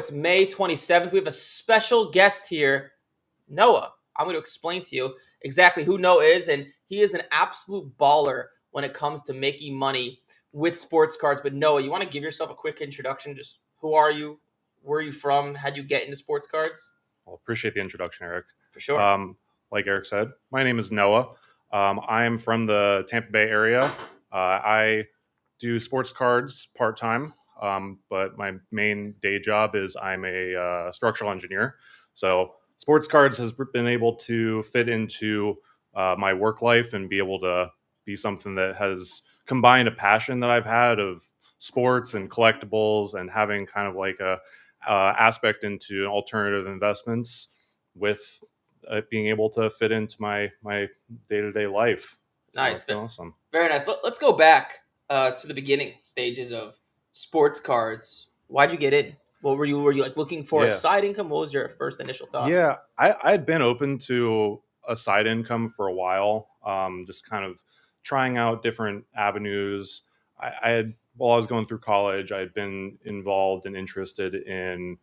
It's May 27th. We have a special guest here, Noah. I'm going to explain to you exactly who Noah is, and he is an absolute baller when it comes to making money with sports cards. But Noah, you want to give yourself a quick introduction? Just who are you? Where are you from? How'd you get into sports cards? Well, appreciate the introduction, Eric. For sure. Like Eric said, my name is Noah. I am from the Tampa Bay area. I do sports cards part time, but my main day job is I'm a structural engineer. So sports cards has been able to fit into my work life and be able to be something that has combined a passion that I've had of sports and collectibles and having kind of like a aspect into alternative investments with being able to fit into my day-to-day life. So Nice. it's been awesome. Very nice. Let's go back to the beginning stages of sports cards. Why'd you get in? What were you like looking for a Yeah. side income? What was your first initial thoughts? Yeah, I had been open to a side income for a while, just kind of trying out different avenues. I had, while I was going through college, I had been involved and interested in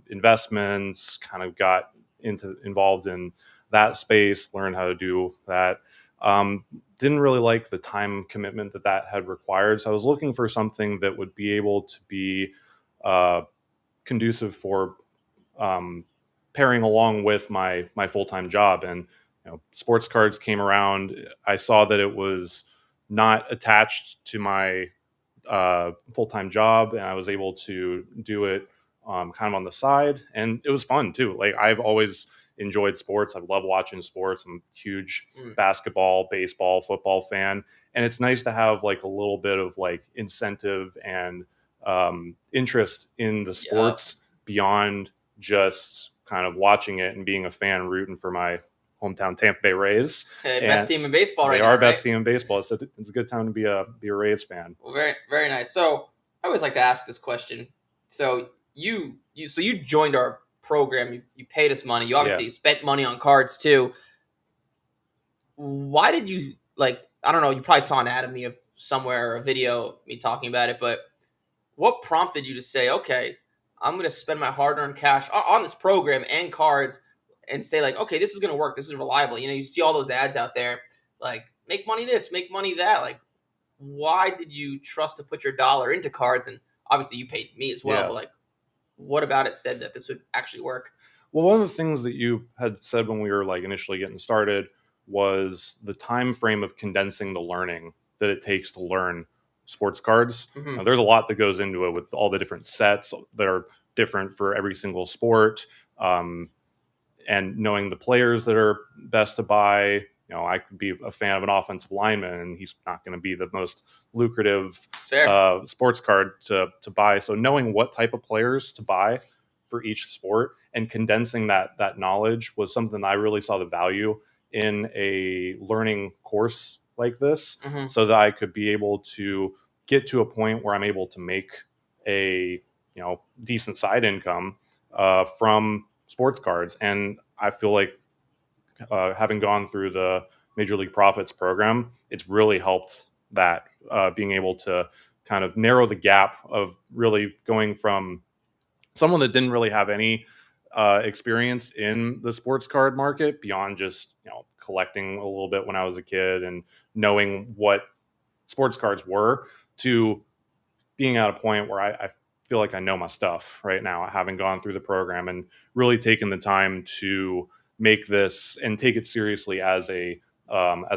investments, kind of got involved in that space, learned how to do that. Didn't really like the time commitment that had required. So I was looking for something that would be able to be uh, conducive for um, pairing along with my full time job. And sports cards came around. I saw that it was not attached to my full time job, and I was able to do it kind of on the side, and it was fun too. Like I've always enjoyed sports. I love watching sports. I'm a huge basketball, baseball, football fan, and it's nice to have like a little bit of like incentive and interest in the sports beyond just kind of watching it and being a fan, rooting for my hometown Tampa Bay Rays. Best team in baseball right They now. are best right? team in baseball. It's a good time to be a Rays fan. Well, very very nice. So I always like to ask this question. So you joined our program. You paid us money. You obviously spent money on cards too. Why did you like? I don't know. You probably saw an ad of me of somewhere or a video of me talking about it. But what prompted you to say, okay, I'm going to spend my hard-earned cash on this program and cards, and say like, okay, this is going to work. This is reliable. You see all those ads out there, like make money this, make money that. Like, why did you trust to put your dollar into cards? And obviously, you paid me as well. Yeah. But like, what about it said that this would actually work? Well, one of the things that you had said when we were like initially getting started was the time frame of condensing the learning that it takes to learn sports cards. Mm-hmm. Now, there's a lot that goes into it with all the different sets that are different for every single sport, and knowing the players that are best to buy. I could be a fan of an offensive lineman, and he's not going to be the most lucrative sports card to buy. So knowing what type of players to buy for each sport and condensing that knowledge was something that I really saw the value in a learning course like this, so that I could be able to get to a point where I'm able to make a decent side income from sports cards. And I feel like having gone through the Major League Profits program, it's really helped that, being able to kind of narrow the gap of really going from someone that didn't really have any experience in the sports card market beyond just collecting a little bit when I was a kid and knowing what sports cards were, to being at a point where I feel like I know my stuff right now, having gone through the program and really taken the time to make this and take it seriously as a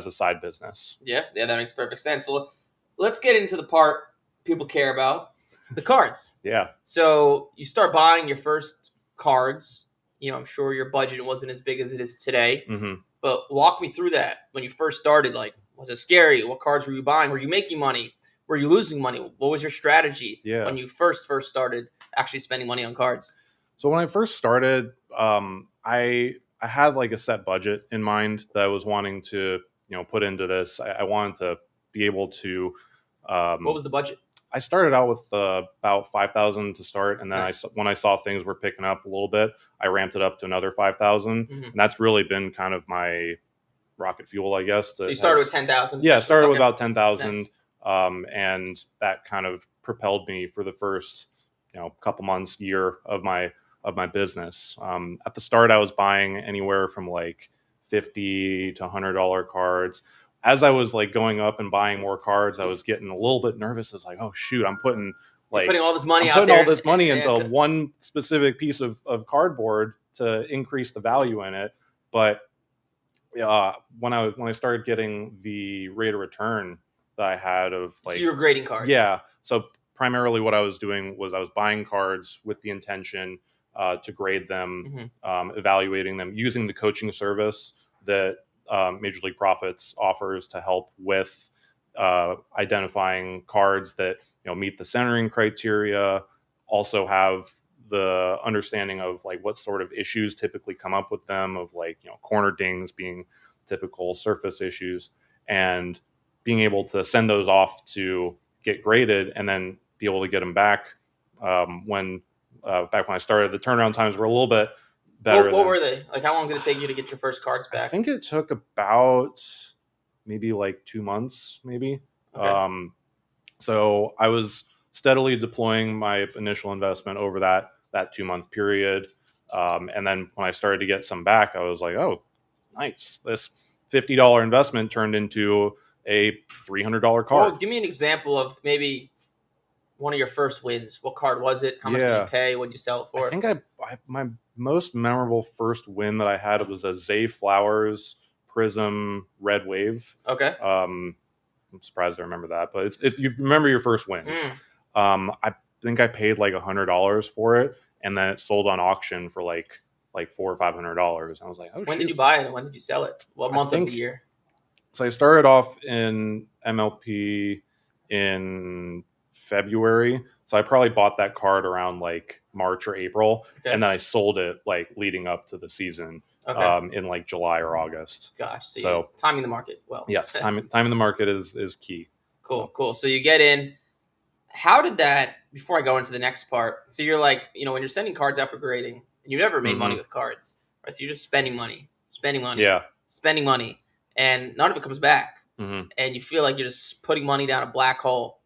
side business. Yeah, that makes perfect sense. So let's get into the part people care about, the cards. Yeah. So you start buying your first cards. I'm sure your budget wasn't as big as it is today. Mm-hmm. But walk me through that. When you first started, like, was it scary? What cards were you buying? Were you making money? Were you losing money? What was your strategy when you first started actually spending money on cards? So when I first started, I had like a set budget in mind that I was wanting to put into this. I wanted to be able to. What was the budget? I started out with about 5,000 to start, and then Nice. when I saw things were picking up a little bit, I ramped it up to another 5,000, and that's really been kind of my rocket fuel, I guess. So you started with 10,000. Yeah, I started with about 10,000, Nice. and that kind of propelled me for the first couple months, year of my business. At the start, I was buying anywhere from like $50 to $100 cards. As I was like going up and buying more cards, I was getting a little bit nervous. It's like, oh shoot, You're like putting all this money I'm out putting all there, this money into and one specific piece of cardboard to increase the value in it. But when I started getting the rate of return that I had of so like, you're grading cards. yeah, so primarily what I was doing was I was buying cards with the intention to grade them, evaluating them, using the coaching service that Major League Profits offers to help with identifying cards that meet the centering criteria, also have the understanding of like what sort of issues typically come up with them, of like corner dings being typical surface issues, and being able to send those off to get graded and then be able to get them back when back when I started. The turnaround times were a little bit better. What were they? Like, how long did it take you to get your first cards I back? think it took about maybe like 2 months, maybe. Okay. So I was steadily deploying my initial investment over that 2 month period. And then when I started to get some back, I was like, oh, nice. This $50 investment turned into a $300 Well, card. give me an example of maybe one of your first wins. What card was it? How much did you Yeah. pay? What did you sell it for? I think my most memorable first win that I had was a Zay Flowers Prism Red Wave. Okay. I'm surprised I remember that, but you remember your first wins. I think I paid like $100 for it, and then it sold on auction for like $400 or $500. I was like, oh, When shoot. did you buy it and when did you sell it? What month of the year? So I started off in MLP in February. So I probably bought that card around like March or April, Okay. and then I sold it like leading up to the season in like July or August. Gosh, so So timing the market well. yes, time in the market is key. Cool. So you get in. How did that? Before I go into the next part, so you're like, when you're sending cards out for grading, and you never made money with cards, right? So you're just spending money, Yeah. spending money, and none of it comes back, Mm-hmm. and you feel like you're just putting money down a black hole.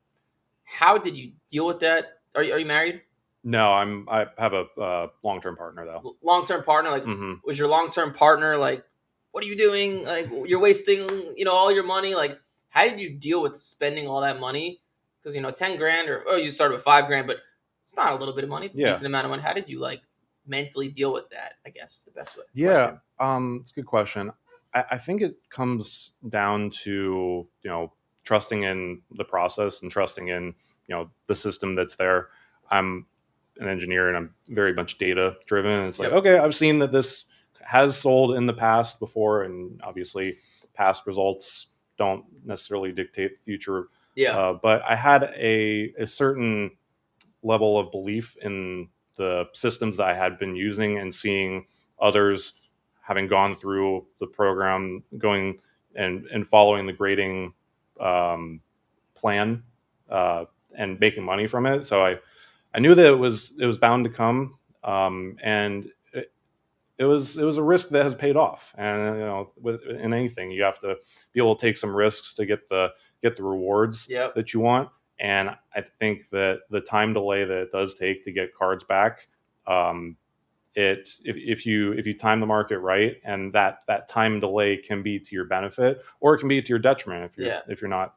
How did you deal with that? Are you married? No, I have a long-term partner though. Long-term partner, like, was your long-term partner like, what are you doing? Like, you're wasting, all your money. Like, how did you deal with spending all that money? Because 10 grand, or you started with 5 grand, but it's not a little bit of money. It's a decent amount of money. How did you like mentally deal with that? I guess is the best way. Yeah, it's a good question. I think it comes down to trusting in the process and trusting in the system that's there. I'm an engineer and I'm very much data driven. It's like, okay, I've seen that this has sold in the past before, and obviously past results don't necessarily dictate future. But I had a certain level of belief in the systems that I had been using, and seeing others having gone through the program, going and following the grading plan and making money from it. So I knew that it was bound to come, and it was a risk that has paid off. And in anything, you have to be able to take some risks to get the rewards that you want. And I think that the time delay that it does take to get cards back, if you time the market right, and that time delay can be to your benefit, or it can be to your detriment if you're not.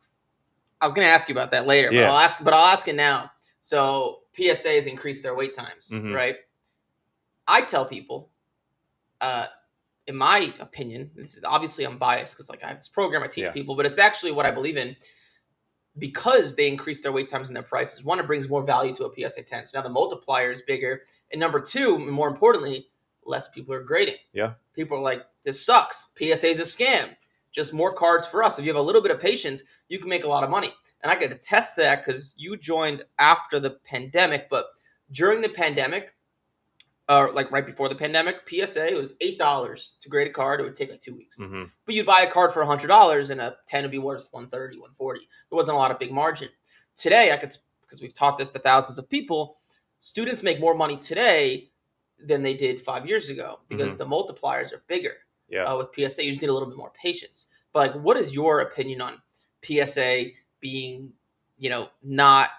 I was going to ask you about that later, but I'll ask it now. So PSA has increased their wait times, right? I tell people, in my opinion, this is obviously I'm biased because like I have this program I teach people, but it's actually what I believe in. Because they increase their wait times and their prices, one, it brings more value to a PSA 10. So now the multiplier is bigger. And number two, more importantly, less people are grading. Yeah. People are like, this sucks. PSA is a scam. Just more cards for us. If you have a little bit of patience, you can make a lot of money. And I could attest to that because you joined after the pandemic. But during the pandemic, like right before the pandemic, PSA, it was $8 to grade a card. It would take like 2 weeks. But you'd buy a card for $100 and a 10 would be worth $130, $140. There wasn't a lot of big margin. Today, because we've taught this to thousands of people, students make more money today than they did 5 years ago because the multipliers are bigger. With PSA, you just need a little bit more patience. But like, what is your opinion on PSA being, not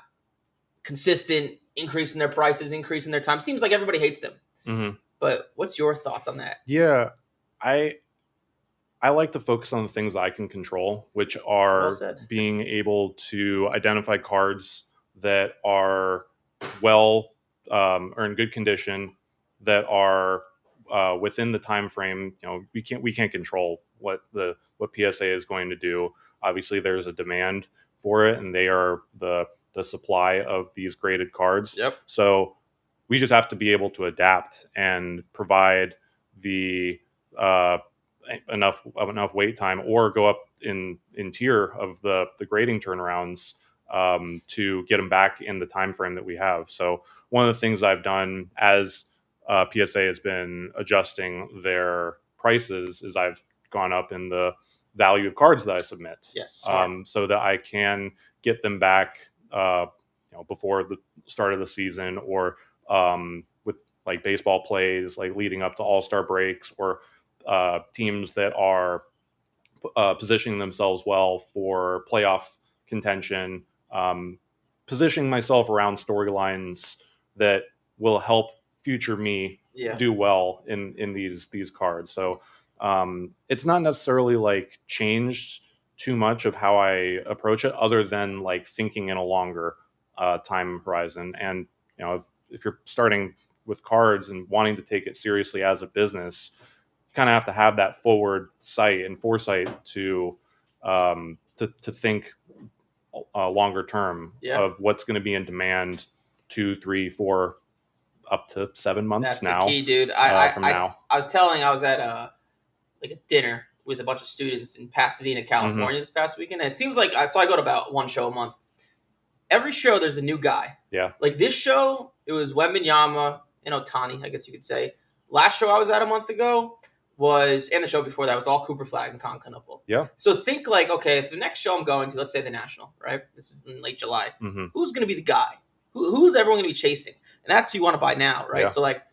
consistent increasing their prices, increasing their time. Seems like everybody hates them. Mm-hmm. But what's your thoughts on that? Yeah, I like to focus on the things I can control, which Well are said. being able to identify cards that are well or in good condition, that are within the time frame. We can't control what PSA is going to do. Obviously, there's a demand for it, and they are the supply of these graded cards. Yep. So we just have to be able to adapt and provide the uh, enough wait time, or go up in tier of the grading turnarounds to get them back in the time frame that we have. So one of the things I've done as PSA has been adjusting their prices is I've gone up in the value of cards that I submit. Yes. Smart. So that I can get them back before the start of the season, or with like baseball plays, like leading up to All-Star breaks, or teams that are positioning themselves well for playoff contention, positioning myself around storylines that will help future me Yeah. do well in these cards. So it's not necessarily like changed too much of how I approach it, other than like thinking in a longer time horizon. And if you're starting with cards and wanting to take it seriously as a business, you kind of have to have that forward sight and foresight to think longer term Yeah. of what's going to be in demand 2, 3, 4, up to 7 months That's now. the key, dude. From now. I was at like a dinner with a bunch of students in Pasadena, California this past weekend. And it seems like I go to about one show a month. Every show there's a new guy. Yeah. Like this show, it was Wembanyama and Otani, I guess you could say. Last show I was at a month ago and the show before that was all Cooper Flag and Con Canupul. Yeah. So think like, okay, if the next show I'm going to, let's say the National, right? This is in late July. Mm-hmm. Who's going to be the guy? Who's everyone going to be chasing? And that's who you want to buy now, right? Yeah. So like,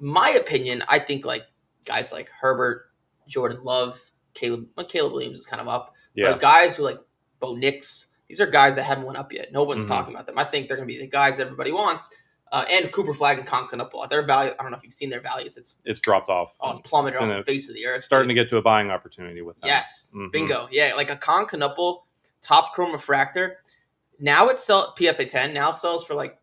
my opinion, I think like guys like Herbert, Jordan Love, Caleb Williams is kind of up. Yeah. But guys who like Bo Nix, these are guys that haven't went up yet. No one's Mhm. talking about them. I think they're going to be the guys everybody wants. And Cooper Flag and Con Canupul. Their value, I don't know if you've seen their values. It's dropped off. It's plummeted And off the face of the earth. starting to get to a buying opportunity with them. Yes. Mhm. Bingo. Yeah, like a Con Canupul Topps Chrome Refractor. Now it sells PSA 10. Now sells for like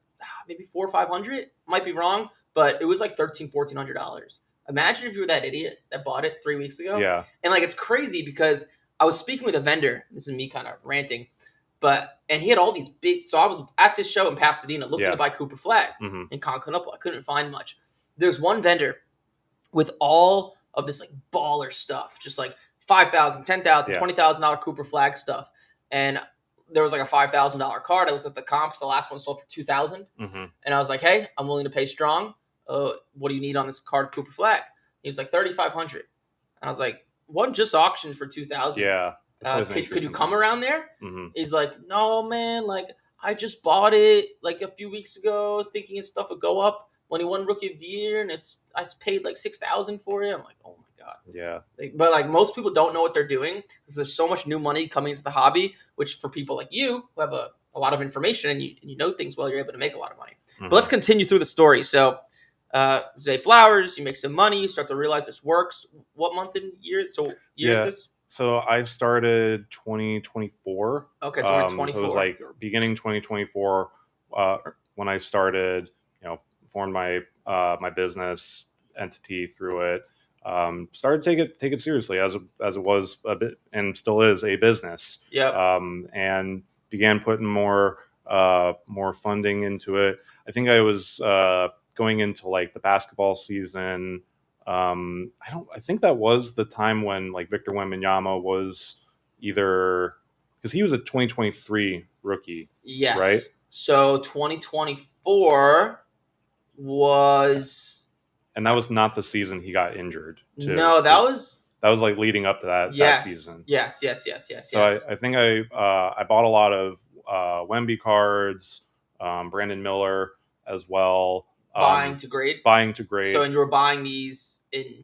maybe $400 or $500. Might be wrong, but it was like $1,400. Imagine if you were that idiot that bought it 3 weeks ago. Yeah. And like it's crazy because I was speaking with a vendor. This is me kind of ranting, and he had all these big. So I was at this show in Pasadena looking to buy Cooper Flag Mhm. and Con Canupul. I couldn't find much. There's one vendor with all of this like baller stuff, just like $5,000, $10,000, Yeah. $20,000 Cooper Flag stuff, and there was like a $5,000 card. I looked at the comps. The last one sold for $2,000, Mhm. and I was like, "Hey, I'm willing to pay strong. What do you need on this card of Cooper Flag?" He was like $3,500, and I was like, "One just auctioned for $2,000. Yeah. Could you come around there?" Mm-hmm. He's like, "No, man. Like I just bought it like a few weeks ago, thinking his stuff would go up when he won Rookie of the Year, and I paid like $6,000 for it." I'm like, "Oh my god." Yeah. But like most people don't know what they're doing because there's so much new money coming into the hobby, which for people like you who have a lot of information and you know things well, you're able to make a lot of money. Mhm. But let's continue through the story. So Zay Flowers, you make some money, you start to realize this works. What month and year? So year is this? So I started 2024. Okay, so we're in 24. So it was like beginning 2024 when I started, formed my my business entity through it. Started to take it seriously as it was a bit and still is a business. Yeah. And began putting more funding into it. I think I was going into like the basketball season. I think that was the time when like Victor Wembanyama was either, because he was a 2023 rookie. Yes. Right. So 2024 was, and that was not the season he got injured. Too. No, that was like leading up to that season. Yes. So I think I bought a lot of Wemby cards, Brandon Miller as well. Buying to grade. So, and you were buying these in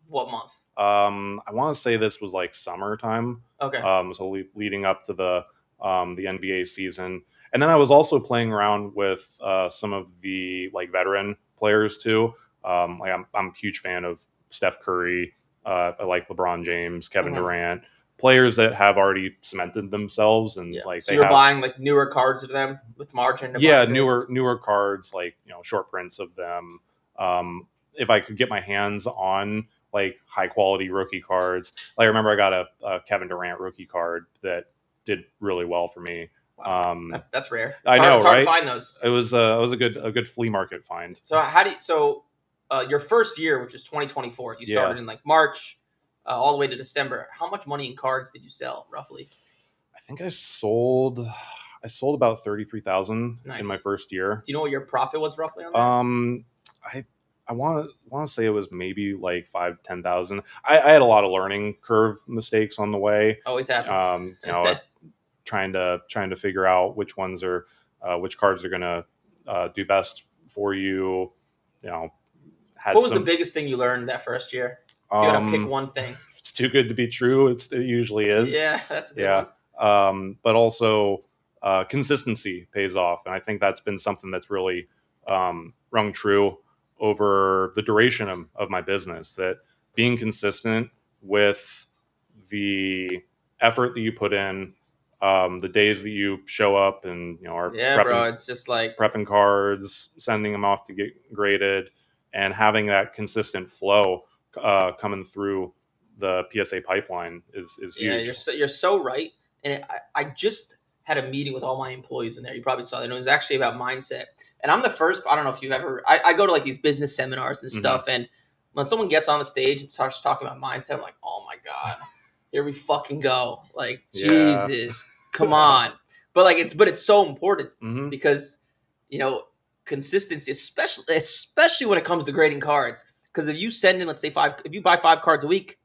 what month? I want to say this was like summertime. Okay. So leading up to the NBA season, And then I was also playing around with some of the like veteran players too. Like I'm a huge fan of Steph Curry. I like LeBron James, Kevin Mhm. Durant, players that have already cemented themselves and Yeah. like So they you're have buying like newer cards of them with margin to buy yeah a bit? newer cards, like short prints of them. If I could get my hands on like high quality rookie cards, like I remember I got a Kevin Durant rookie card that did really well for me. Wow, Um, that's rare. I know, It's hard to right? find those. It was a good flea market find. So how do you, so your first year, which was 2024, you Yeah, started in like March, all the way to December. How much money in cards did you sell roughly? I think I sold about 33,000 in my Nice. first year. Do you know what your profit was roughly on that? I I want to say it was maybe like 5-10,000. I had a lot of learning curve mistakes on the way. Always happens. Trying to figure out which ones are which cards are gonna do best for you. You know, had What was the some. biggest thing you learned that first year? If you had to pick Um, one thing. it's too good to be true. It usually is. Yeah, that's a good Yeah. one. But also consistency pays off, and I think that's been something that's really rung true over the duration of my business. That being consistent with the effort that you put in, the days that you show up and are Yeah, bro. It's just like prepping cards, sending them off to get graded, and having that consistent flow coming through the PSA pipeline is yeah, huge. you're so right. And I just had a meeting with all my employees in there. You probably saw that. And it was actually about mindset. And I'm the first. I don't know if you've ever. I go to like these business seminars and stuff. And when someone gets on the stage and starts talking about mindset, I'm like, oh my god, here we fucking go. Like Yeah. Jesus, come on. But it's so important hmm because you know consistency, especially when it comes to grading cards. Because if you send in, let's say if you buy 5 cards a week,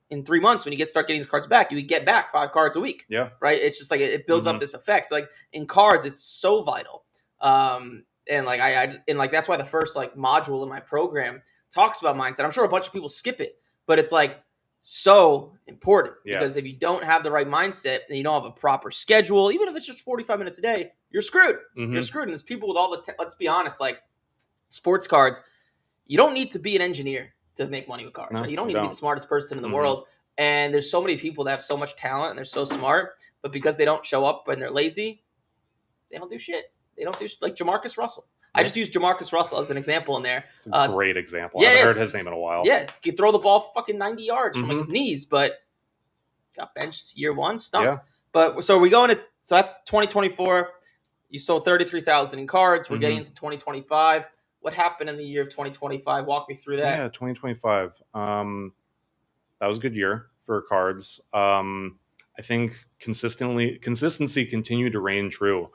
in 3 months when you start getting these cards back, you get back 5 cards a week. Yeah. Right? It's just like it builds hmm up this effect. So like in cards, it's so vital. And like and like that's why the first like module in my program talks about mindset. I'm sure a bunch of people skip it, but it's like so important Yeah. because if you don't have the right mindset and you don't have a proper schedule, even if it's just 45 minutes a day, you're screwed. hmm You're screwed. And there's people with all the let's be honest, like sports cards, you don't need to be an engineer to make money with cars. No, Right? You don't you need to be don't. the smartest person in the Mhm. world. And there's so many people that have so much talent and they're so smart, but because they don't show up and they're lazy, they don't do shit. They don't do like Jamarcus Russell. I Yeah. just used Jamarcus Russell as an example in there. It's a great example. yeah, I haven't it's- heard his name in a while. Yeah, he could throw the ball fucking 90 yards from like Mhm. his knees, but got benched year one, stunk. Yeah. But so we go into so that's 2024. You sold 33,000 in cards. We're Mhm. getting into 2025. What happened in the year of 2025? Walk me through that. Yeah, 2025. That was a good year for cards. I think consistency continued to reign true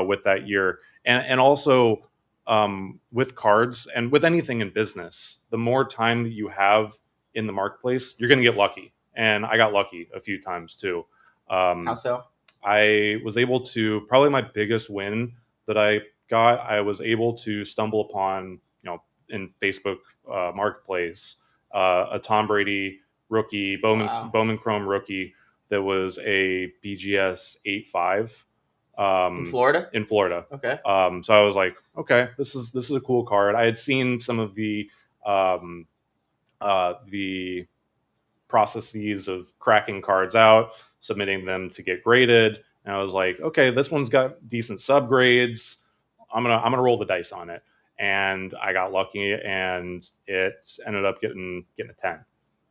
with that year, and also with cards and with anything in business. The more time that you have in the marketplace, you're going to get lucky, and I got lucky a few times too. How so? I was able to probably my biggest win that I got. I was able to stumble upon, in Facebook Marketplace, a Tom Brady rookie, Wow. Bowman Chrome rookie that was a BGS 8.5 In Florida? in Florida. Okay. So I was like, okay, this is a cool card. I had seen some of the processes of cracking cards out, submitting them to get graded, and I was like, okay, this one's got decent subgrades. I'm gonna roll the dice on it, and I got lucky, and it ended up getting a 10.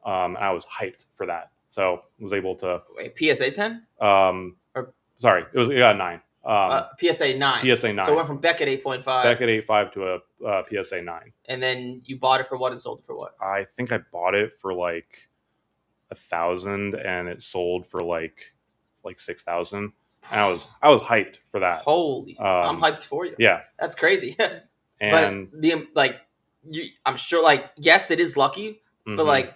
And I was hyped for that, so was able to. Wait, PSA 10? Or Sorry, it got a 9. PSA 9. PSA 9. So it went from Beckett 8.5. Beckett 8.5 to a PSA 9. And then you bought it for what and sold it for what? I think I bought it for like 1,000 and it sold for like 6,000. And I was hyped for that. Holy. I'm hyped for you. Yeah. That's crazy. And but I'm sure like, yes, it is lucky, but mhm. like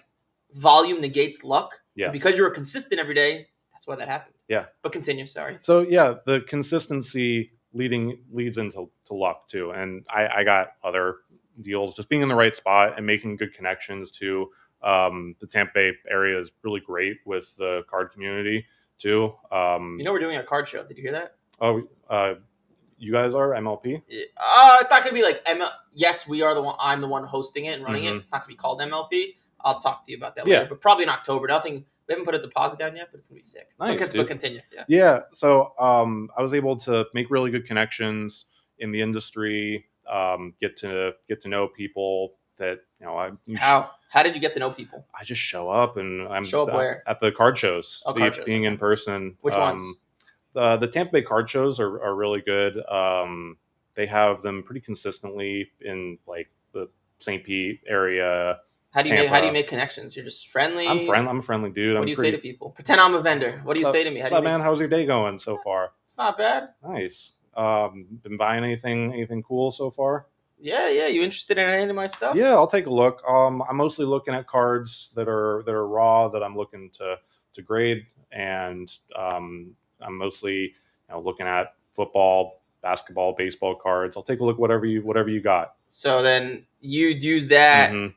volume negates luck. Yes. And because you were consistent every day, that's why that happened. Yeah. But continue, sorry. So yeah, the consistency leads into luck too. And I got other deals, just being in the right spot and making good connections to the Tampa Bay area is really great with the card community too. We're doing a card show. Did you hear that? Oh, You guys are MLP? It's not gonna be like ML. Yes, we are the one. I'm the one hosting it and running it. Mhm. It's not gonna be called MLP. I'll talk to you about that Yeah. later, but probably in October. Nothing. We haven't put a deposit down yet, but it's gonna be sick. Nice, but dude. continue. Yeah. Yeah. So I was able to make really good connections in the industry. Get to know people that How did you get to know people? I just show up and I'm Show up where? at the card shows. Oh, card shows, Being okay. in person. Which ones? The Tampa Bay card shows are really good. They have them pretty consistently in like the St. Pete area. How do you make connections? You're just friendly. I'm a friendly dude. What do you say to people? Pretend I'm a vendor. What do you say to me? What's up, man? How's your day going so far? It's not bad. Nice. Been buying anything cool so far? Yeah. You interested in any of my stuff? Yeah, I'll take a look. I'm mostly looking at cards that are raw that I'm looking to grade, and I'm mostly looking at football, basketball, baseball cards. I'll take a look whatever you got. So then you'd use that. Mhm.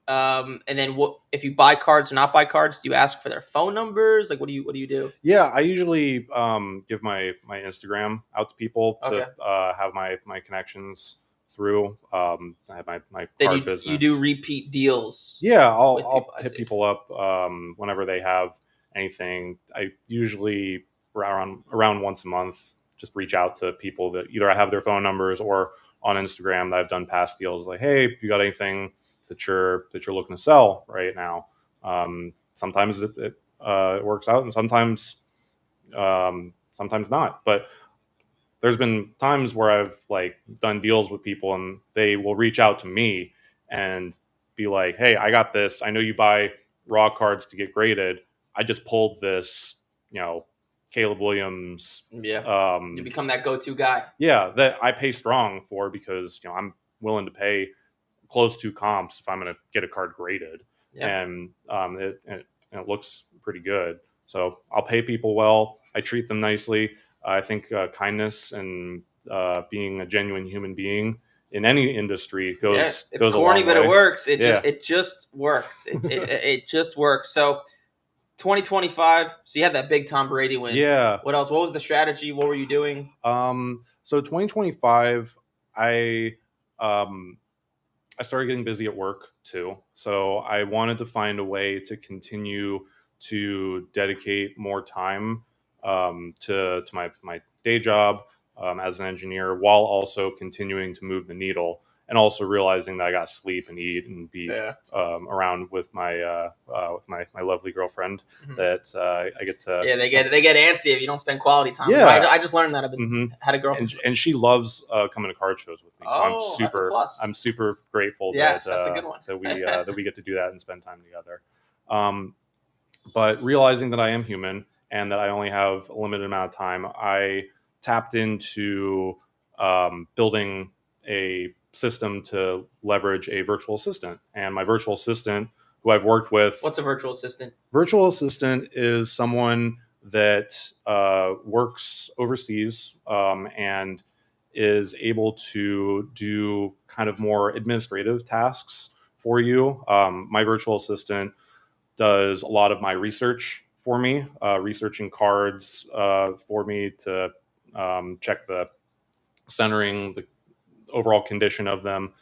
And then what if you buy cards or not buy cards? Do you ask for their phone numbers? Like, what do you do? Yeah, I usually give my Instagram out to people to have my connections through. I have my card business. You do repeat deals. Yeah, I'll hit people up whenever they have anything. I usually around once a month just reach out to people that either I have their phone numbers or on Instagram that I've done past deals. Like, hey, you got anything that you're looking to sell right now? Sometimes it works out, and sometimes not. But there's been times where I've like done deals with people, and they will reach out to me and be like, "Hey, I got this. I know you buy raw cards to get graded. I just pulled this, Caleb Williams." Yeah, you become that go-to guy. Yeah, that I pay strong for because I'm willing to pay close to comps if I'm going to get a card graded, and it looks pretty good. So I'll pay people well. I treat them nicely. I think kindness and being a genuine human being in any industry goes. It's goes corny, but way. it works. It just works. It just works. So 2025. So you had that big Tom Brady win. Yeah. What else? What was the strategy? What were you doing? So 2025, I started getting busy at work too. So I wanted to find a way to continue to dedicate more time to my day job as an engineer, while also continuing to move the needle, and also realizing that I got to sleep and eat and be around with my lovely girlfriend. Mm-hmm. That I get to. Yeah, they get antsy if you don't spend quality time. Yeah, I just learned that. I've been had a girlfriend, and she loves coming to card shows with me. So that's a plus. I'm super grateful. Yes, that's a good one. that we get to do that and spend time together. But realizing that I am human and that I only have a limited amount of time, I tapped into building a system to leverage a virtual assistant. And my virtual assistant, who I've worked with... What's a virtual assistant? Virtual assistant is someone that works overseas and is able to do kind of more administrative tasks for you. My virtual assistant does a lot of my research for me, researching cards for me to check the centering, the overall condition of them,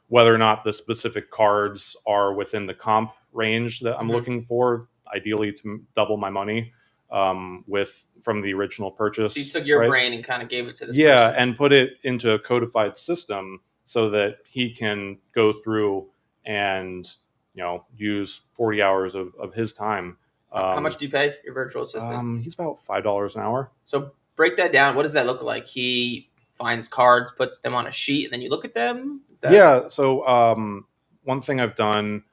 whether or not the specific cards are within the comp range that I'm looking for, ideally to double my money from the original purchase. So you took your brain and kind of gave it to this person. And put it into a codified system so that he can go through and use 40 hours of his time. How much do you pay your virtual assistant? He's about $5 an hour. So break that down. What does that look like? He finds cards, puts them on a sheet, and then you look at them? Yeah. So one thing I've done,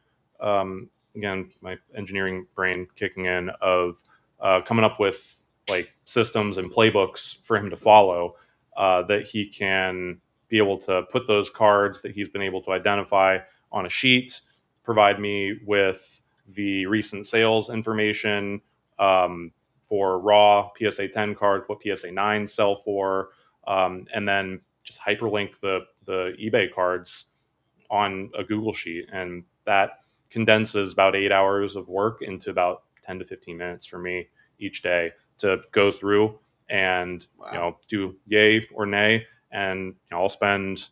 again, my engineering brain kicking in, of coming up with like systems and playbooks for him to follow, that he can be able to put those cards that he's been able to identify on a sheet, provide me with the recent sales information for raw PSA 10 cards, what PSA 9 sell for, and then just hyperlink the eBay cards on a Google sheet. And that condenses about 8 hours of work into about 10 to 15 minutes for me each day to go through and Wow. do yay or nay, and I'll spend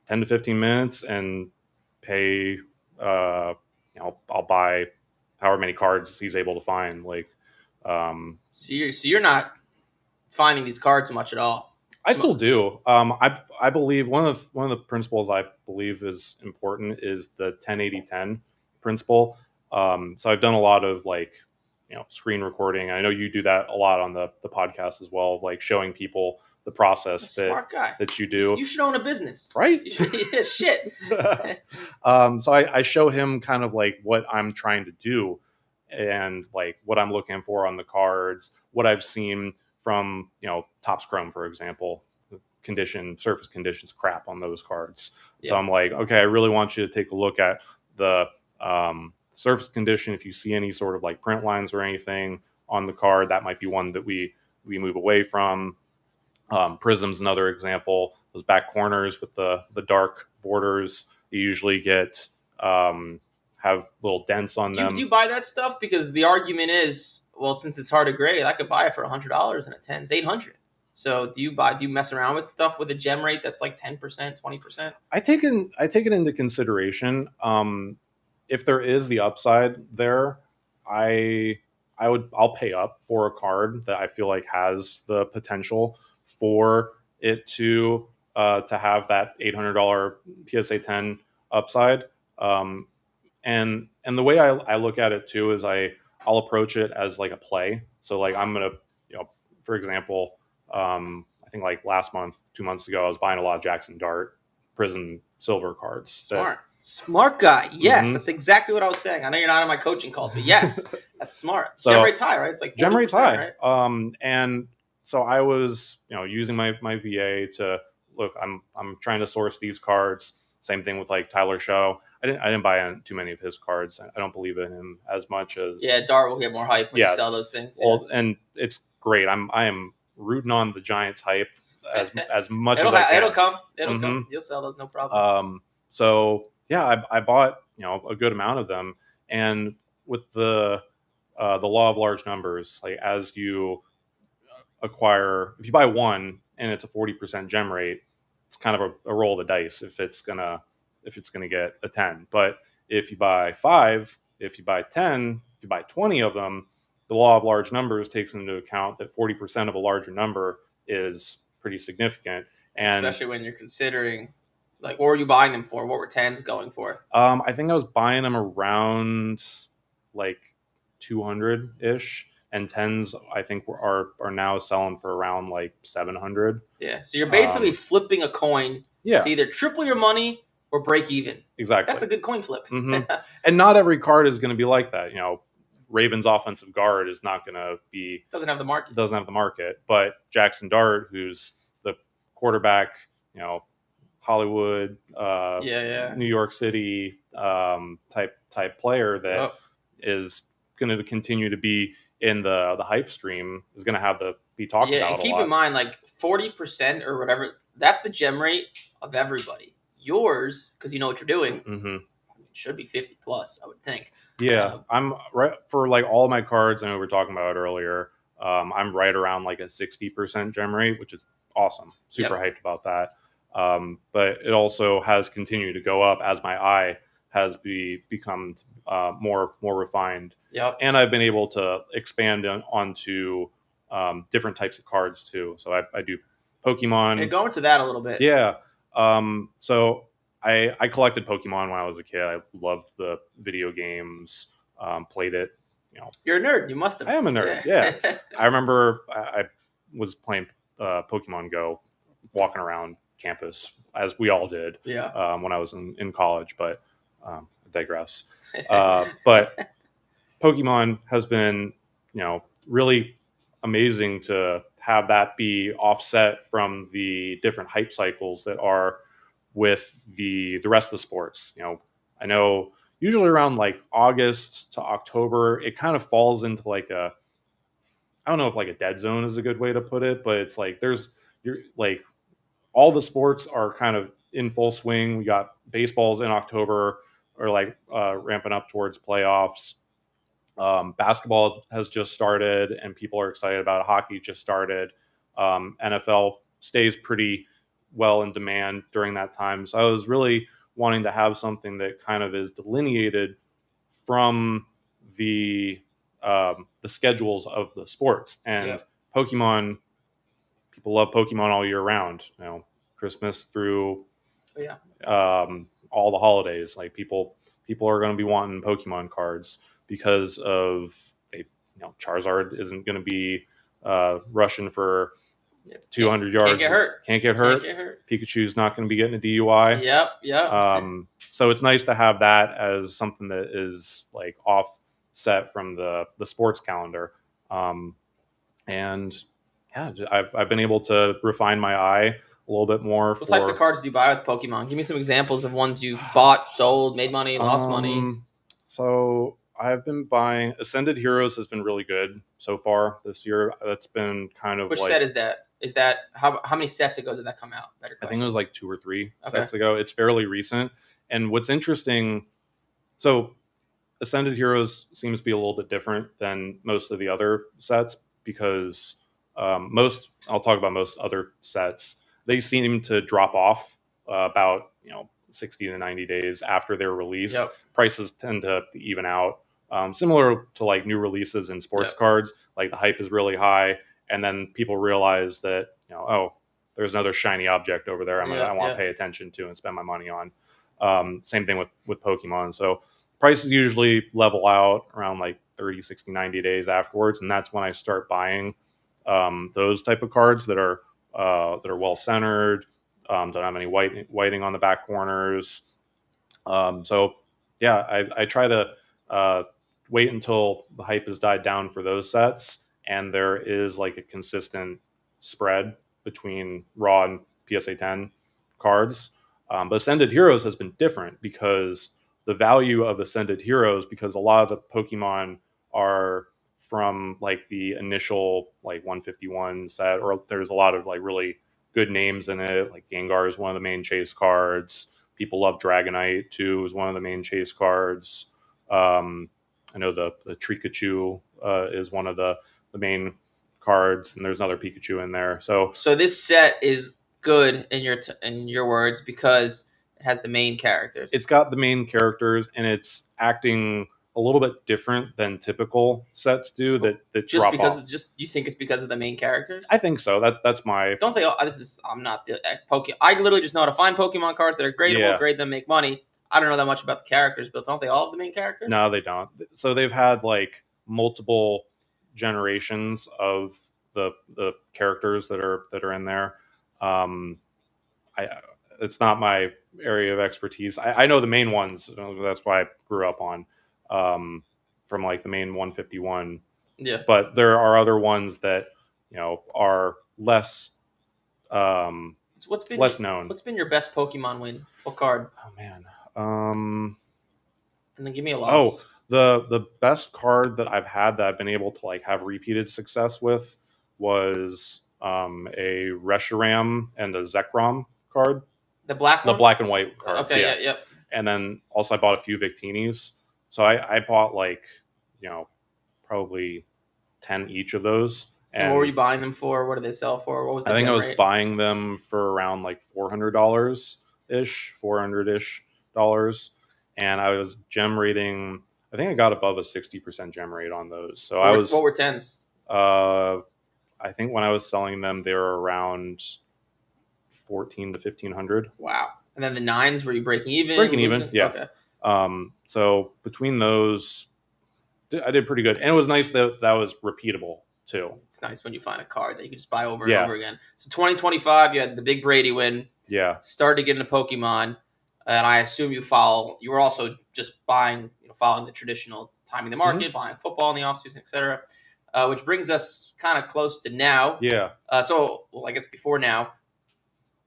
10 to 15 minutes and pay. I'll buy however many cards he's able to find. So you're not finding these cards much at all. I still do. I believe one of the principles I believe is important is the 10-80-10 principle. So I've done a lot of screen recording. I know you do that a lot on the podcast as well, like showing people the A process smart guy. that you do. You should own a business, Right? You should. Yeah, shit. So I show him kind of like what I'm trying to do and like what I'm looking for on the cards, what I've seen from Topps Chrome, for example. Surface conditions crap on those cards. So Yeah. I'm like, okay, I really want you to take a look at the surface condition. If you see any sort of like print lines or anything on the card, that might be one that we move away from. Prism's another example. Those back corners with the dark borders, you usually get have little dents on them. Do you buy that stuff? Because the argument is, well, since it's hard to grade, I could buy it for $100 and a 10 is 800. So do you mess around with stuff with a gem rate that's like 10%, 20%? I take it into consideration. If there is the upside there, I'll pay up for a card that I feel like has the potential for it to have that $800 PSA 10 upside. And the way I look at it too is I'll approach it as like a play. So like I'm gonna for example, I think like last month, 2 months ago, I was buying a lot of Jackson Dart Prism silver cards. Smart guy. Yes, Mhm. that's exactly what I was saying. I know you're not on my coaching calls, but yes, that's smart. So- Gem rate's high, right? It's like 40%, Gem rate's high. right? And so I was, using my VA to look. I'm trying to source these cards. Same thing with like Tyler Show. I didn't buy too many of his cards. I don't believe in him as much as Yeah, Dart will get more hype when Yeah. you sell those things. Well, and it's great. I am rooting on the Giants hype as much as I can. It'll come. It'll come. You'll sell those, no problem. So yeah, I bought a good amount of them, and with the law of large numbers, like as you acquire, if you buy one and it's a 40% gem rate, it's kind of a roll of the dice if it's gonna get a 10. But if you buy 5, if you buy 10, if you buy 20 of them, the law of large numbers takes into account that 40% of a larger number is pretty significant. And especially when you're considering, like, what were you buying them for? What were 10s going for? I think I was buying them around like 200 ish, and 10s I think are now selling for around like 700. Yeah, so you're basically flipping a coin Yeah, to either triple your money or break even. exactly. That's a good coin flip. Mhm. And not every card is going to be like that. Ravens offensive guard is not going to be Doesn't have the market. doesn't have the market, but Jackson Dart, who's the quarterback, Hollywood, New York City type player that is going to continue to be in the hype stream, is going to be talked about. And keep in mind, like 40% or whatever, that's the gem rate of everybody. Yours, because you know what you're doing, should be 50 plus, I would think. Yeah, I'm right for like all of my cards. I know we were talking about it earlier. I'm right around like a 60% gem rate, which is awesome. Super hyped about that. But it also has continued to go up as my eye has become more refined. Yep. And I've been able to expand onto different types of cards too. So I do Pokemon. Yeah, go into that a little bit. Yeah. So I collected Pokemon when I was a kid. I loved the video games. Played it. You're a nerd. You must have. I am a nerd. Yeah. I remember I was playing Pokemon Go, walking around campus as we all did. Yeah. When I was in college, but I digress. But Pokemon has been, really amazing to have that be offset from the different hype cycles that are with the rest of the sports. I know usually around like August to October, it kind of falls into like I don't know if like a dead zone is a good way to put it, but it's like you're like all the sports are kind of in full swing. We got baseballs in October, or like ramping up towards playoffs. Basketball has just started and people are excited about it. Hockey just started. NFL stays pretty well in demand during that time. So I was really wanting to have something that kind of is delineated from the schedules of the sports. And Yeah. Pokemon, people love Pokemon all year round. Christmas through Oh, yeah. all the holidays. Like people are going to be wanting Pokemon cards because of Charizard isn't going to be rushing for Yeah. 200 yards. Can't get hurt. Can't get hurt. Pikachu's not going to be getting a DUI. Yep. So it's nice to have that as something that is like offset from the sports calendar. And yeah, I've been able to refine my eye a little bit more. What types of cards do you buy with Pokemon? Give me some examples of ones you've bought, sold, made money, lost money. So I've been buying Ascended Heroes has been really good so far this year. That's been kind of Which like, set is that? Is that how many sets ago did that come out? I think it was like 2 or 3 Okay. sets ago. It's fairly recent. And what's interesting, so Ascended Heroes seems to be a little bit different than most of the other sets because I'll talk about most other sets. They seem to drop off about 60 to 90 days after they're released. Yep. Prices tend to even out. Similar to like new releases in sports cards, like the hype is really high, and then people realize that oh, there's another shiny object over there. I want to pay attention to and spend my money on. Same thing with Pokemon. So prices usually level out around like 30, 60, 90 days afterwards, and that's when I start buying those type of cards that are well centered, don't have any whiting on the back corners. So yeah, I try to wait until the hype has died down for those sets, and there is like a consistent spread between raw and PSA 10 cards. But Ascended Heroes has been different because the value of Ascended Heroes, because a lot of the Pokemon are from like the initial like 151 set, or there's a lot of like really good names in it. Like Gengar is one of the main chase cards. People love Dragonite too, is one of the main chase cards. I know the Trikachu is one of the main cards, and there's another Pikachu in there. So this set is good in your words because it has the main characters. It's got the main characters, and it's acting a little bit different than typical sets do. That just drop because off. You think it's because of the main characters? I think so. That's my. Don't they all? I'm not the Pokemon. I literally just know how to find Pokemon cards that are gradable, grade them, make money. I don't know that much about the characters, but don't they all have the main characters? No, they don't. So they've had like multiple generations of the characters that are in there. It's not my area of expertise. I know the main ones. That's why I grew up on from like the main 151. Yeah. But there are other ones that are less less known. What's been your best Pokemon win? What card? Oh man. And then give me a loss. The best card that I've had that I've been able to like have repeated success with was a Reshiram and a Zekrom card. The black one? The black and white cards. Okay, yeah, yep. And then also I bought a few Victinis. So I bought like, probably 10 each of those. And what were you buying them for? What did they sell for? What was the I think gem I was rate? buying them for around like $400-ish, $400-ish. And I was gem rating, I think I got above a 60% gem rate on those. So what were 10s? I think when I was selling them, they were around 14 to 1500. Wow. And then the 9s, were you breaking even? Breaking even, yeah. Okay. So between those, I did pretty good. And it was nice that was repeatable too. It's nice when you find a card that you can just buy over and over again. So 2025, you had the big Brady win. Yeah. Started to get into Pokemon. And I assume you were also just buying, following the traditional timing the market, buying football in the offseason, et cetera. Which brings us kind of close to now. Yeah. I guess before now,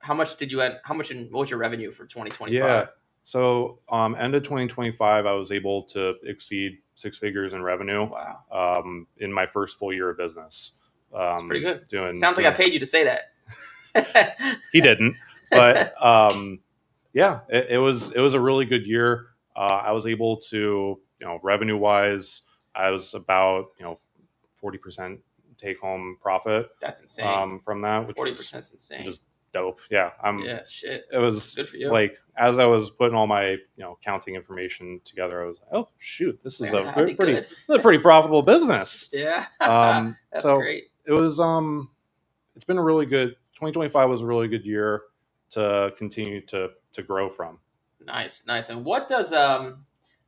what was your revenue for 2025? Yeah. So end of 2025, I was able to exceed 6 figures in revenue. Wow. In my first full year of business. That's pretty good. Sounds like I paid you to say that. He didn't, but yeah, it was a really good year. I was able to, revenue wise, I was about 40% take home profit That's insane. from that, which 40% is insane. just dope. Yeah, Yeah, shit. it was Good for you. like as I was putting all my counting information together, I was like, oh shoot, this is Yeah, I did good. a pretty profitable business. Yeah, That's so great. it was it's been a really good 2025 was a really good year to continue to grow from. Nice. And what does I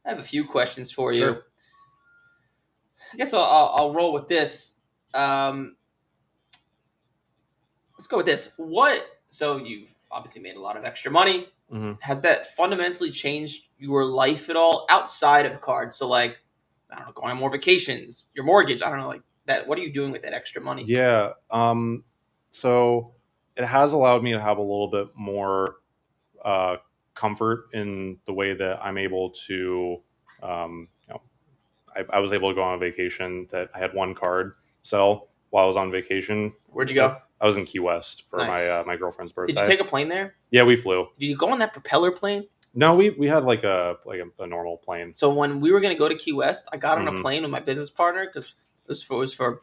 have a few questions for you. Sure. I guess I'll roll with this. Let's go with this. So you've obviously made a lot of extra money. Mm-hmm. Has that fundamentally changed your life at all outside of cards? So like, I don't know, going on more vacations, your mortgage, I don't know, like that. What are you doing with that extra money? Yeah. So it has allowed me to have a little bit more comfort in the way that I'm able to, I was able to go on a vacation that I had one card sell while I was on vacation. Where'd you go? I was in Key West for Nice. my girlfriend's birthday. Did you take a plane there? Yeah, we flew. Did you go on that propeller plane? No, we had like a normal plane. So when we were going to go to Key West, I got on a plane with my business partner because it was for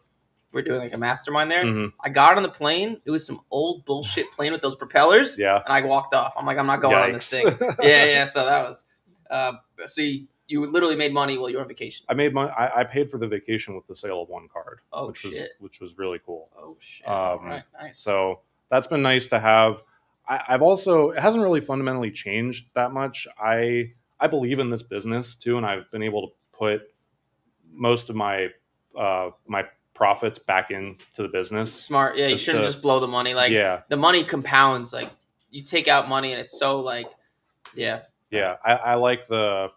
we're doing like a mastermind there. Mm-hmm. I got on the plane. It was some old bullshit plane with those propellers. Yeah. And I walked off. I'm like, I'm not going on this thing. Yeah. So that was, so you literally made money while you were on vacation. I made money. I paid for the vacation with the sale of one card. Oh, which was really cool. Oh shit. All right. Nice. So that's been nice to have. I've also, it hasn't really fundamentally changed that much. I believe in this business too, and I've been able to put most of my my profits back into the business. Smart. Yeah, you shouldn't just blow the money. Like, the money compounds. Like, you take out money and it's so like, yeah. Yeah, I like the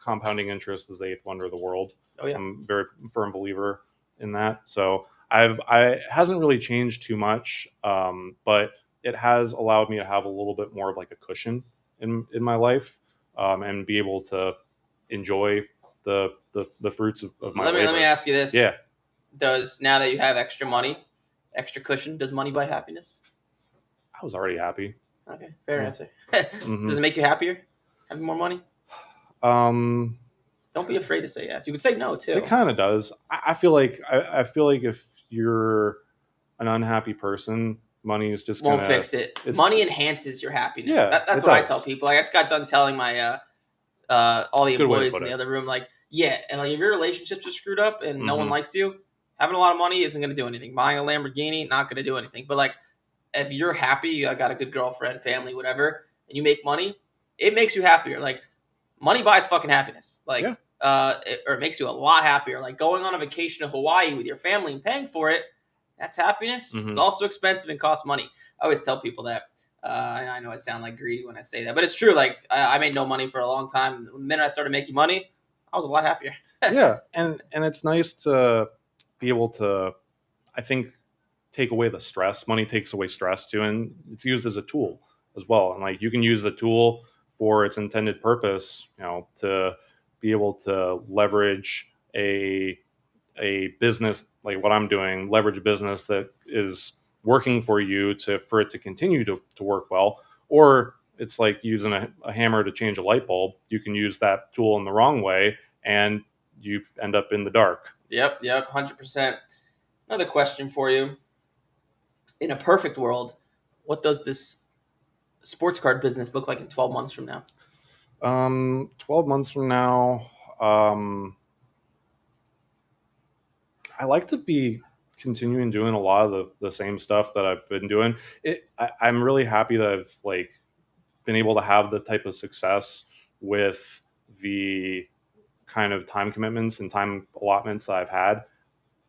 compounding interest is the eighth wonder of the world. Oh yeah. I'm a very firm believer in that. So it hasn't really changed too much, but it has allowed me to have a little bit more of like a cushion in my life, and be able to enjoy the fruits of my labor. Let me ask you this. Yeah. Does, now that you have extra money, extra cushion, does money buy happiness? I was already happy. Okay, fair answer. Mm-hmm. Does it make you happier having more money? Don't be afraid to say yes. You could say no too. It kind of does. I feel like if you're an unhappy person, money is just won't fix it. Money enhances your happiness. Yeah, that's what I tell people. Like, I just got done telling my all the employees in the other room, like, yeah, and like if your relationships are screwed up and no one likes you, having a lot of money isn't going to do anything. Buying a Lamborghini, not going to do anything. But like, if you're happy, you got a good girlfriend, family, whatever, and you make money, it makes you happier. Like, money buys fucking happiness. Like, or it makes you a lot happier. Like going on a vacation to Hawaii with your family and paying for it, that's happiness. It's also expensive and costs money. I always tell people that. I know I sound like greedy when I say that, but it's true. Like, I made no money for a long time. The minute I started making money, I was a lot happier. Yeah, and it's nice to be able to, I think, take away the stress. Money takes away stress too, and it's used as a tool as well. And like, you can use a tool for its intended purpose, to be able to leverage a business like what I'm doing, leverage a business that is working for you for it to continue to work well. Or it's like using a hammer to change a light bulb. You can use that tool in the wrong way and you end up in the dark. Yep, 100%. Another question for you. In a perfect world, what does this sports card business look like in 12 months from now? 12 months from now, I like to be continuing doing a lot of the same stuff that I've been doing. I'm really happy that I've like been able to have the type of success with the kind of time commitments and time allotments that I've had.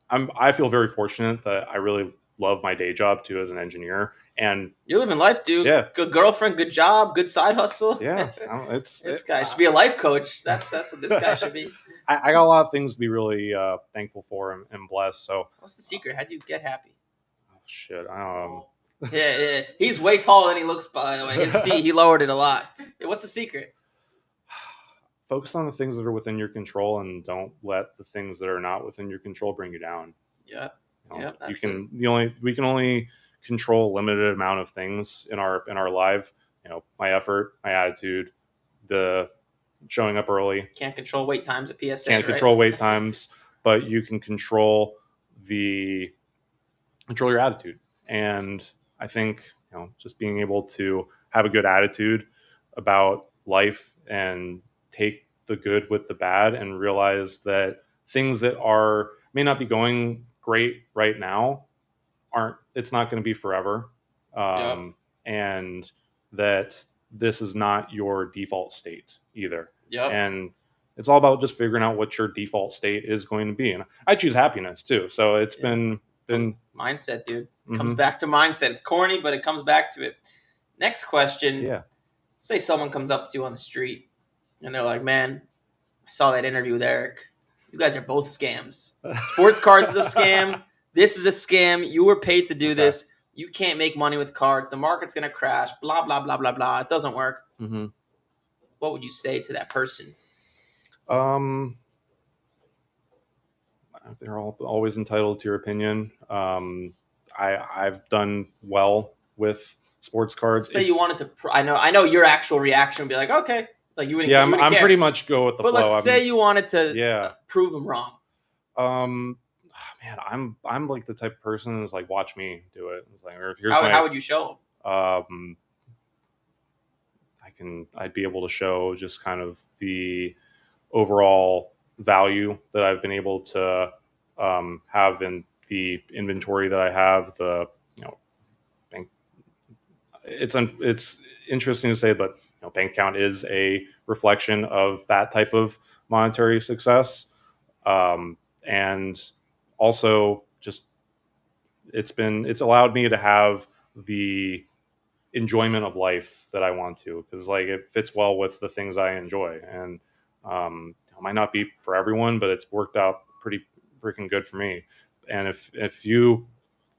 I feel very fortunate that I really love my day job too as an engineer. And you're living life, dude. Yeah. Good girlfriend, good job, good side hustle. Yeah. This guy should be a life coach. That's what this guy should be. I got a lot of things to be really thankful for and blessed. So what's the secret? How'd you get happy? Oh, shit. Yeah. He's way taller than he looks, by the way. His seat, he lowered it a lot. Yeah, what's the secret? Focus on the things that are within your control and don't let the things that are not within your control bring you down. Yeah. We can only control a limited amount of things in our life. My effort, my attitude, the showing up early. Can't control wait times at PSA. Can't control wait times, but you can control the control your attitude. And I think, just being able to have a good attitude about life and take the good with the bad and realize that things that are may not be going great right now aren't it's not going to be forever, Yep. and that this is not your default state either. Yep. And it's all about just figuring out what your default state is going to be. And I choose happiness too, so it's Yeah. Comes been to mindset, dude. Comes mhm. back to mindset. It's corny, but it comes back to it. Next question. Yeah. Say someone comes up to you on the street and they're like, "Man, I saw that interview with Eric. You guys are both scams. Sports cards is a scam. This is a scam. You were paid to do Okay. this. You can't make money with cards. The market's gonna crash. Blah blah blah blah blah. It doesn't work." Hmm. What would you say to that person? um they're all always entitled to your opinion. I've done well with sports cards. Say you wanted to. I know your actual reaction would be like, okay, like you wouldn't. Yeah, You wouldn't I'm care. pretty much go with the But flow. let's say you wanted to Yeah. prove them wrong. um Man, I'm like the type of person who's like, watch me do it. It's like, or here's How would you show them? I'd be able to show just kind of the overall value that I've been able to have in the inventory that I have. The bank, it's interesting to say, but bank account is a reflection of that type of monetary success, and also just it's allowed me to have the enjoyment of life that I want to, because like it fits well with the things I enjoy. And it might not be for everyone, but it's worked out pretty freaking good for me. And if you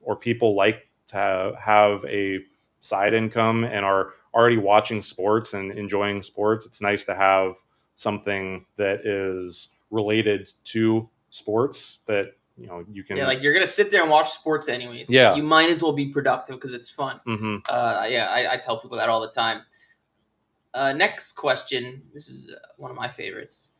or people like to have a side income and are already watching sports and enjoying sports, it's nice to have something that is related to sports that you can. Yeah, like you're gonna sit there and watch sports anyways. Yeah. You might as well be productive because it's fun. Hmm. Yeah, I tell people that all the time. Next question. This is one of my favorites.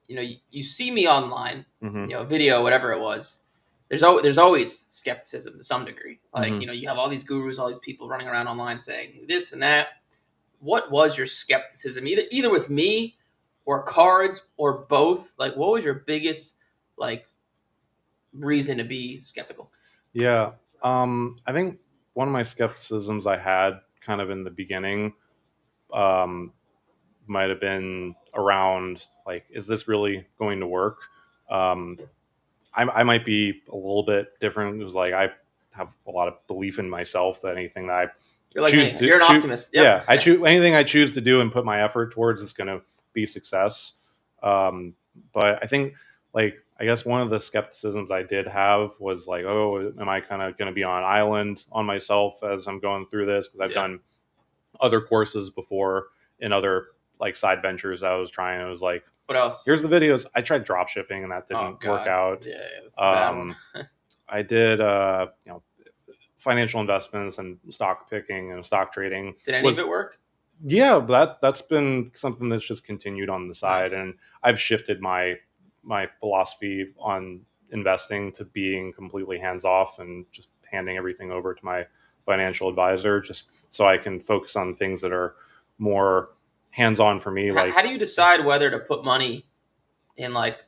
You see me online, Hmm. video, whatever it was. There's always skepticism to some degree. Like Mhm. you have all these gurus, all these people running around online saying this and that. What was your skepticism, either with me or cards or both? Like, what was your biggest like reason to be skeptical? Yeah. I think one of my skepticisms I had kind of in the beginning um, might have been around like, is this really going to work? Um, I might be a little bit different. It was like I have a lot of belief in myself that anything that I You're like choose me. to You're an choo- optimist. Yep. yeah, I choose anything I choose to do and put my effort towards is going to be success. Um, but I think like I guess one of the skepticisms I did have was like, oh, am I kind of going to be on an island on myself as I'm going through this? Because I've Yeah. done other courses before in other like side ventures I was trying. It was like, What else? here's the videos. I tried drop shipping and that Oh, didn't God. work out. Yeah, that's the bad one. I did financial investments and stock picking and stock trading. Did any of it work? Yeah, that's been something that's just continued on the side. Nice. And I've shifted my philosophy on investing to being completely hands off and just handing everything over to my financial advisor, just so I can focus on things that are more hands on for me. Like, How do you decide whether to put money in like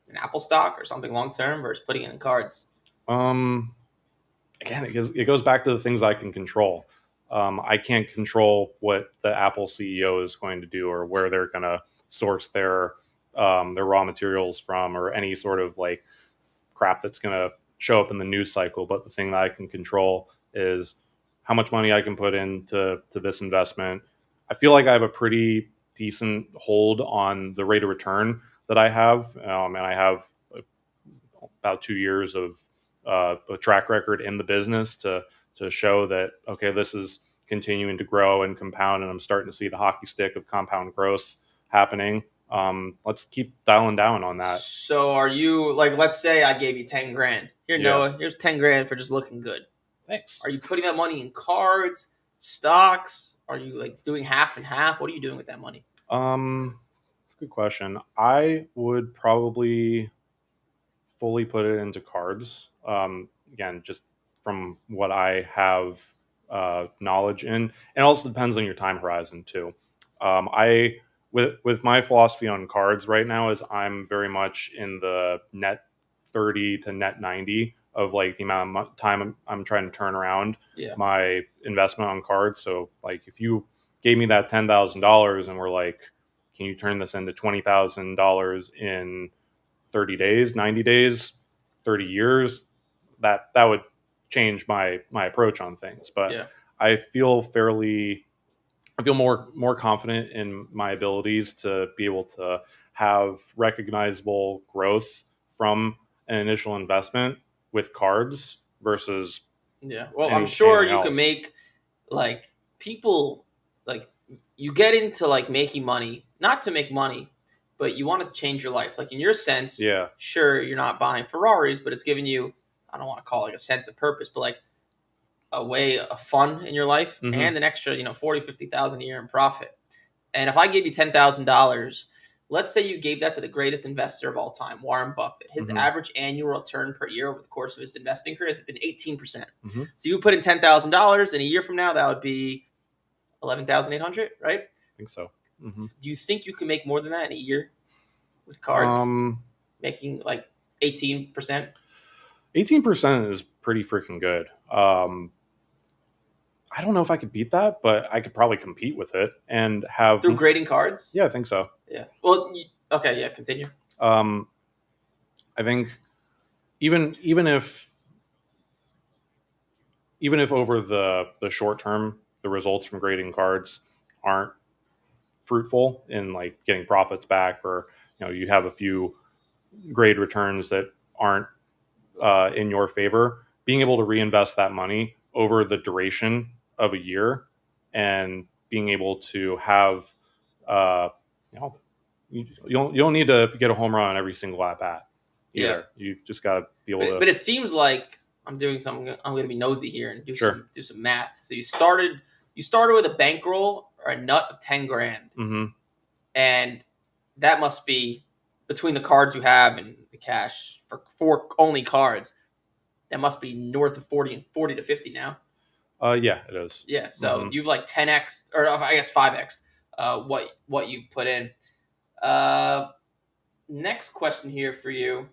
an Apple stock or something long term versus putting it in cards? again, it goes back to the things I can control. I can't control what the Apple CEO is going to do or where they're going to source their raw materials from or any sort of like crap that's going to show up in the news cycle. But the thing that I can control is how much money I can put into this investment. I feel like I have a pretty decent hold on the rate of return that I have, and I have about 2 years of a track record in the business to show that okay, this is continuing to grow and compound, and I'm starting to see the hockey stick of compound growth happening. Let's keep dialing down on that. So are you like, let's say I gave you 10 grand. Here, Yeah. Noah, here's 10 grand for just looking good. Thanks. Are you putting that money in cards, stocks? Are you like doing half and half? What are you doing with that money? It's a good question. I would probably fully put it into cards. Again, just from what I have knowledge in. And it also depends on your time horizon too. I with my philosophy on cards right now is I'm very much in the net 30 to net 90 of like the amount of time I'm trying to turn around Yeah. my investment on cards. So like if you gave me that $10,000 and we're like, can you turn this into $20,000 in 30 days, 90 days, 30 years? That would change my approach on things. But Yeah. I feel more confident in my abilities to be able to have recognizable growth from an initial investment with cards versus Yeah. Well, I'm sure anything you can else. make like people like you get into like making money, not to make money, but you want to change your life. Like in your sense, Yeah. sure, you're not buying Ferraris, but it's giving you, I don't want to call it like a sense of purpose, but like a way of fun in your life Hmm. and an extra, 40, 50,000 a year in profit. And if I gave you $10,000, let's say you gave that to the greatest investor of all time, Warren Buffett. His Hmm. average annual return per year over the course of his investing career has been 18%. Hmm. So you put in $10,000 in a year from now, that would be 11,800, right? I think so. Hmm. Do you think you can make more than that in a year with cards, Um, making like 18%? 18% is pretty freaking good. I don't know if I could beat that, but I could probably compete with it and have. Through grading cards? Yeah, I think so. Yeah. Well, okay, yeah, continue. Um, I think even if over the short term the results from grading cards aren't fruitful in like getting profits back, or you have a few grade returns that aren't in your favor, being able to reinvest that money over the duration of a year and being able to have uh, you know you don't need to get a home run on every single at bat Yeah. either. You just got to be able But to. it seems like I'm doing something. I'm going to be nosy here and do Sure. some math. So you started with a bankroll or a nut of 10 grand, Hmm. and that must be between the cards you have and the cash for only cards. That must be north of 40 to 50 now. Yeah, it is. Yeah. So Hmm. you've like 10x, or I guess 5x what you put in. Uh, Next question here for you.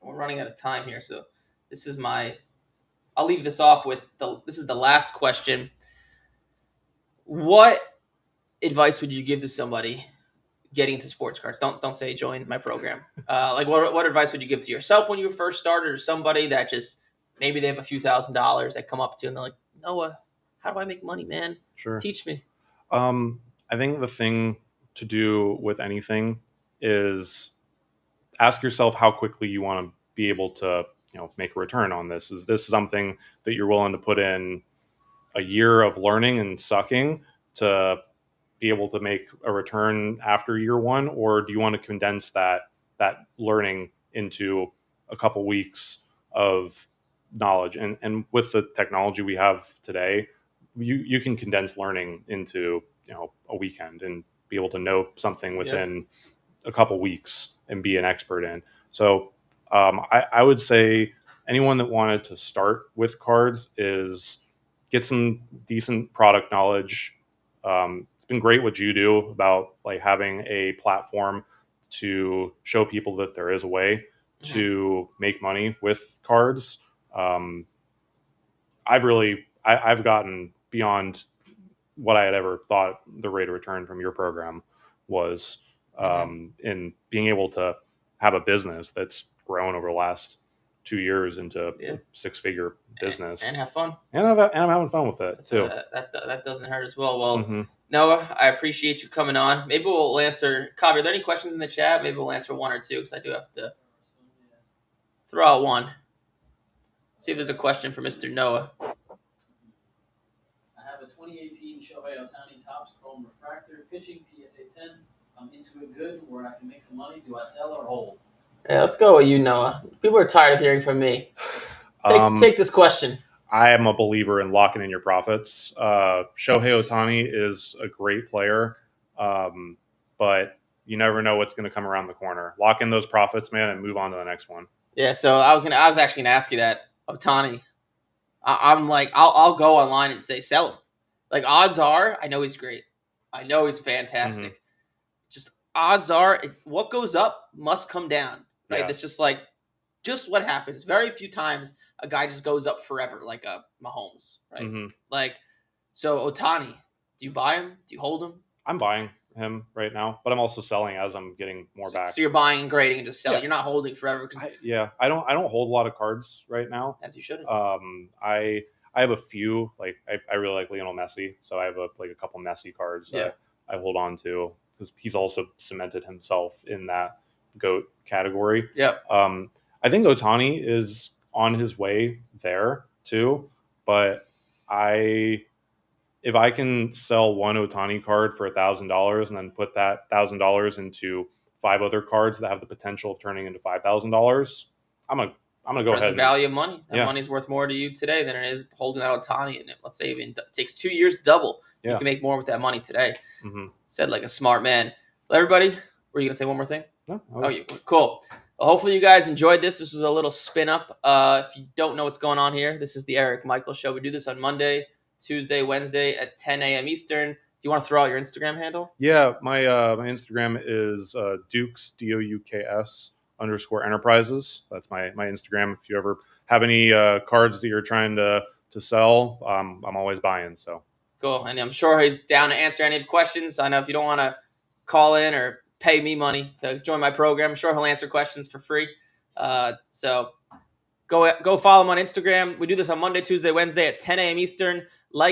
We're running out of time here, so this is my. I'll leave this off with this is the last question. What advice would you give to somebody getting into sports cards? Don't say join my program. Like what advice would you give to yourself when you first started, or somebody that just maybe they have a few $1,000s that come up to you and they're like, Noah, how do I make money, man? Sure. Teach me. I think the thing to do with anything is ask yourself how quickly you want to be able to make a return on this. Is this something that you're willing to put in a year of learning and sucking to be able to make a return after year one, or do you want to condense that learning into a couple weeks of knowledge? And with the technology we have today, you can condense learning into a weekend and be able to know something within a couple weeks and be an expert in. So I would say anyone that wanted to start with cards is get some decent product knowledge. It's been great what you do about like having a platform to show people that there is a way to make money with cards. Um, I've gotten beyond what I had ever thought the rate of return from your program was, in being able to have a business that's grown over the last 2 years into Yeah. a six-figure business, And have fun. and I'm having fun with it too. That doesn't hurt as well. Well, Hmm. Noah, I appreciate you coming on. Maybe we'll answer. Kavi, are there any questions in the chat? Maybe we'll answer one or two because I do have to throw out one. See if there's a question for Mr. Noah. I have a 2018 Shohei Ohtani Topps Chrome Refractor pitching PSA 10. I'm into it good where I can make some money. Do I sell or hold? Yeah, let's go with you, Noah. People are tired of hearing from me. Take this question. I am a believer in locking in your profits. Shohei Ohtani is a great player, but you never know what's going to come around the corner. Lock in those profits, man, and move on to the next one. Yeah, so I was actually gonna ask you that. Ohtani, I'm like, I'll go online and say sell him. Like odds are, I know he's great. I know he's fantastic. Just odds are, what goes up must come down. Right? Yeah. It's just like, just what happens. Very few times a guy just goes up forever, like a Mahomes, right? Mm-hmm. Like, so Ohtani, do you buy him? Do you hold him? I'm buying him right now, but I'm also selling as I'm getting more back. So you're buying and grading and just selling. Yeah. You're not holding forever because I don't hold a lot of cards right now. as you should. I have a few, like I really like Lionel Messi, so I have a couple Messi cards that I hold on to because he's also cemented himself in that GOAT category. Yeah. I think Ohtani is on his way there too, but if I can sell one Ohtani card for $1,000 and then put that $1,000 into 5 other cards that have the potential of turning into $5,000, I'm gonna go ahead. The value of money. That Yeah. money's worth more to you today than it is holding that Ohtani in it. Let's say even it takes 2 years to double. Yeah. You can make more with that money today. Mm-hmm. Said like a smart man. Well, everybody, were you gonna say one more thing? No, Cool. Well, hopefully you guys enjoyed this. This was a little spin up. If you don't know what's going on here, this is the Eric Michael Show. We do this on Monday, Tuesday, Wednesday at 10 a.m. Eastern. Do you want to throw out your Instagram handle? Yeah, my Instagram is Dukes DOUKS_enterprises. That's my Instagram. If you ever have any cards that you're trying to sell, I'm always buying. So cool, and I'm sure he's down to answer any questions. I know if you don't want to call in or pay me money to join my program, I'm sure he'll answer questions for free. So go follow him on Instagram. We do this on Monday, Tuesday, Wednesday at 10 a.m. Eastern. Like,